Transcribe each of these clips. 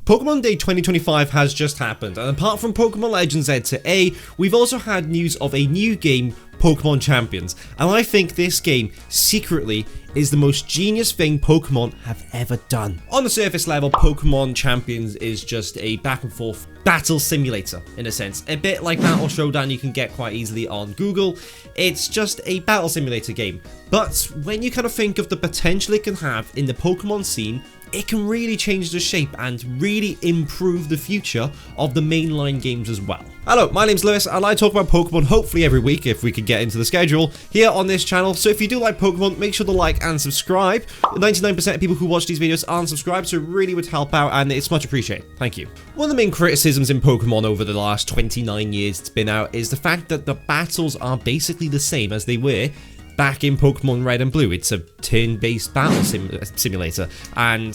Pokemon Day 2025 has just happened, and apart from Pokemon Legends Z to A, we've also had news of a new game, Pokemon Champions, and I think this game, secretly, is the most genius thing Pokemon have ever done. On the surface level, Pokemon Champions is just a back and forth battle simulator, in a sense. A bit like Battle Showdown you can get quite easily on Google. It's just a battle simulator game. But when you kind of think of the potential it can have in the Pokemon scene, it can really change the shape and really improve the future of the mainline games as well. Hello, my name's Lewis, and I talk about Pokemon hopefully every week if we can get into the schedule here on this channel. So if you do like Pokemon, make sure to like and subscribe. 99% of people who watch these videos aren't subscribed, so it really would help out and it's much appreciated. Thank you. One of the main criticisms in Pokemon over the last 29 years it's been out is the fact that the battles are basically the same as they were back in Pokemon Red and Blue. It's a turn-based battle simulator, and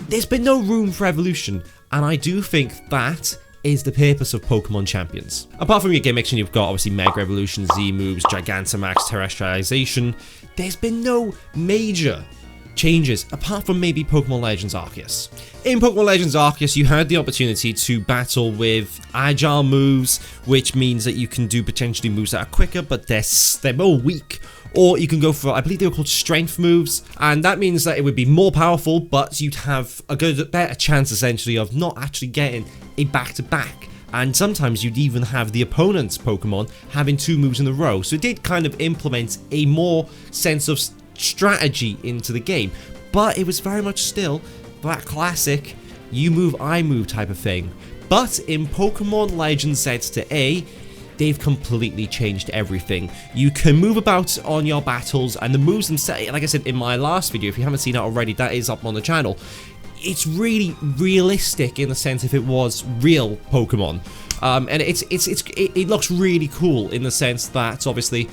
there's been no room for evolution, and I do think that is the purpose of Pokemon Champions. Apart from your gimmicks, and you've got obviously Mega Evolution, Z moves, Gigantamax, Terrestrialization, there's been no major changes apart from maybe Pokemon Legends Arceus. In Pokemon Legends Arceus, you had the opportunity to battle with agile moves, which means that you can do potentially moves that are quicker, but they're more weak. Or you can go for, I believe they were called strength moves, and that means that it would be more powerful, but you'd have a better chance essentially of not actually getting a back-to-back. And sometimes you'd even have the opponent's Pokemon having two moves in a row. So it did kind of implement a more sense of strategy into the game, but it was very much still that classic you move, I move type of thing. But in Pokemon Legends Z to A, they've completely changed everything. You can move about on your battles, and the moves themselves, like I said in my last video, if you haven't seen it already, that is up on the channel. It's really realistic in the sense if it was real Pokemon, and it looks really cool in the sense that obviously,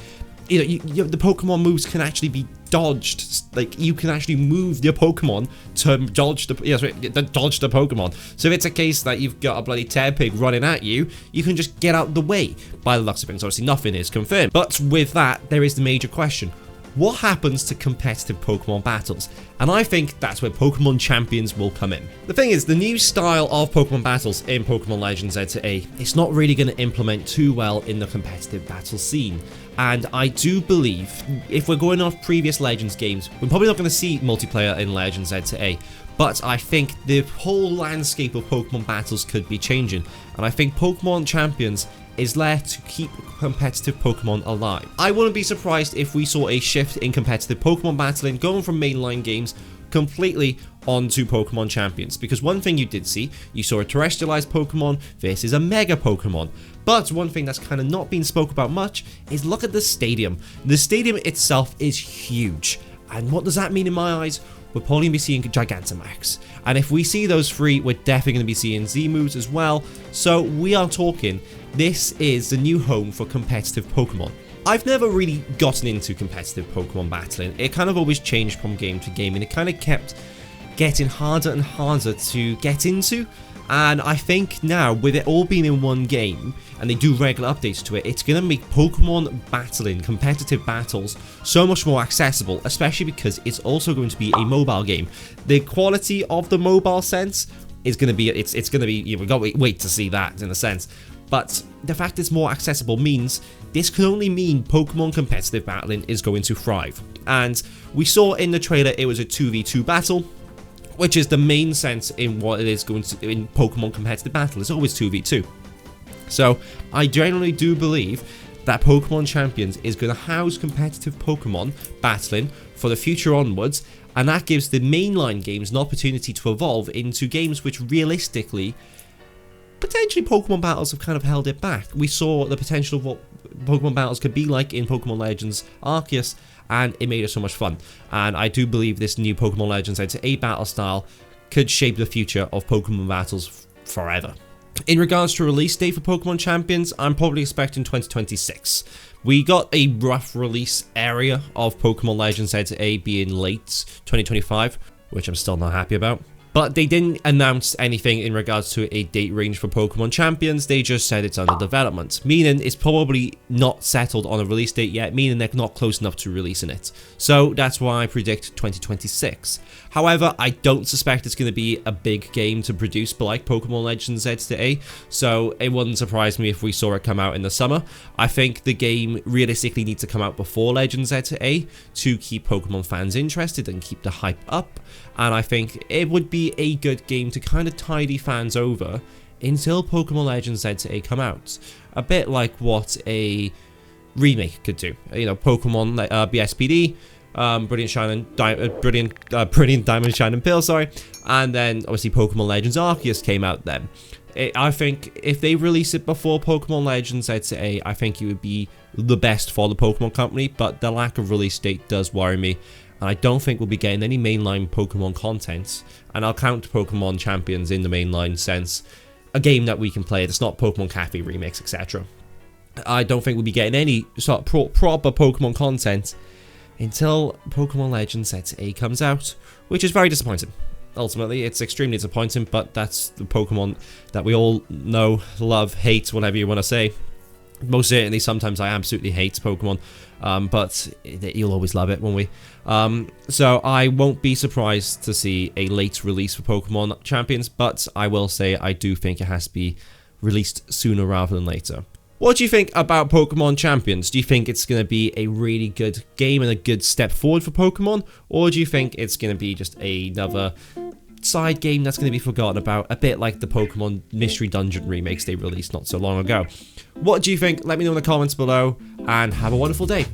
you know, the Pokemon moves can actually be dodged. Like, you can actually move your Pokemon to dodge the Pokemon. So if it's a case that you've got a bloody Tepig running at you, you can just get out the way. By the looks of things, obviously nothing is confirmed. But with that, there is the major question. What happens to competitive Pokemon battles? And I think that's where Pokemon Champions will come in. The thing is, the new style of Pokemon battles in Pokemon Legends Z to A, it's not really going to implement too well in the competitive battle scene. And I do believe, if we're going off previous Legends games, we're probably not going to see multiplayer in Legends Z to A. But I think the whole landscape of Pokemon battles could be changing. And I think Pokemon Champions is there to keep competitive Pokemon alive. I wouldn't be surprised if we saw a shift in competitive Pokemon battling going from mainline games completely onto Pokemon Champions, because one thing you did see, you saw a terrestrialized Pokemon versus a Mega Pokemon. But one thing that's kind of not been spoke about much is look at the stadium. The stadium itself is huge, and what does that mean in my eyes? We're probably going to be seeing Gigantamax. And if we see those three, we're definitely going to be seeing Z moves as well. So we are talking, this is the new home for competitive Pokemon. I've never really gotten into competitive Pokemon battling. It kind of always changed from game to game, and it kind of kept getting harder and harder to get into. And I think now, with it all being in one game, and they do regular updates to it, it's going to make Pokemon battling, competitive battles, so much more accessible, especially because it's also going to be a mobile game. The quality of the mobile sense is going to be, it's going to be, we've got to wait to see that in a sense. But the fact it's more accessible means this can only mean Pokemon competitive battling is going to thrive. And we saw in the trailer it was a 2v2 battle, which is the main sense in what it is going to in Pokemon competitive battle. It's always 2v2. So I generally do believe that Pokemon Champions is going to house competitive Pokemon battling for the future onwards, and that gives the mainline games an opportunity to evolve into games which realistically, potentially Pokemon battles have kind of held it back. We saw the potential of what Pokemon battles could be like in Pokemon Legends Arceus, and it made it so much fun. And I do believe this new Pokemon Legends Z to A battle style could shape the future of Pokemon battles forever. In regards to release date for Pokemon Champions, I'm probably expecting 2026. We got a rough release area of Pokemon Legends Z to A being late 2025, which I'm still not happy about. But they didn't announce anything in regards to a date range for Pokemon Champions, they just said it's under development, meaning it's probably not settled on a release date yet, meaning they're not close enough to releasing it. So that's why I predict 2026. However, I don't suspect it's going to be a big game to produce like Pokemon Legends Z to A, so it wouldn't surprise me if we saw it come out in the summer. I think the game realistically needs to come out before Legends Z to A to keep Pokemon fans interested and keep the hype up, and I think it would be a good game to kind of tide fans over until Pokemon Legends Z to A come out. A bit like what a remake could do. You know, Pokemon BSPD, Brilliant Diamond, Shine and Pearl, sorry, and then obviously Pokemon Legends Arceus came out then. I think if they release it before Pokemon Legends Z to A, I think it would be the best for the Pokemon company, but the lack of release date does worry me, and I don't think we'll be getting any mainline Pokemon content, and I'll count Pokemon Champions in the mainline sense, a game that we can play. It's not Pokemon Cafe remakes, etc. I don't think we'll be getting any sort of proper Pokemon content until Pokemon Legends Z to A comes out, which is very disappointing. Ultimately, it's extremely disappointing, but that's the Pokemon that we all know, love, hate, whatever you want to say. Most certainly, sometimes I absolutely hate Pokemon, but you'll always love it, won't we? So I won't be surprised to see a late release for Pokemon Champions, but I will say I do think it has to be released sooner rather than later. What do you think about Pokemon Champions? Do you think it's going to be a really good game and a good step forward for Pokemon? Or do you think it's going to be just another side game that's going to be forgotten about, a bit like the Pokemon Mystery Dungeon remakes they released not so long ago? What do you think? Let me know in the comments below, and have a wonderful day.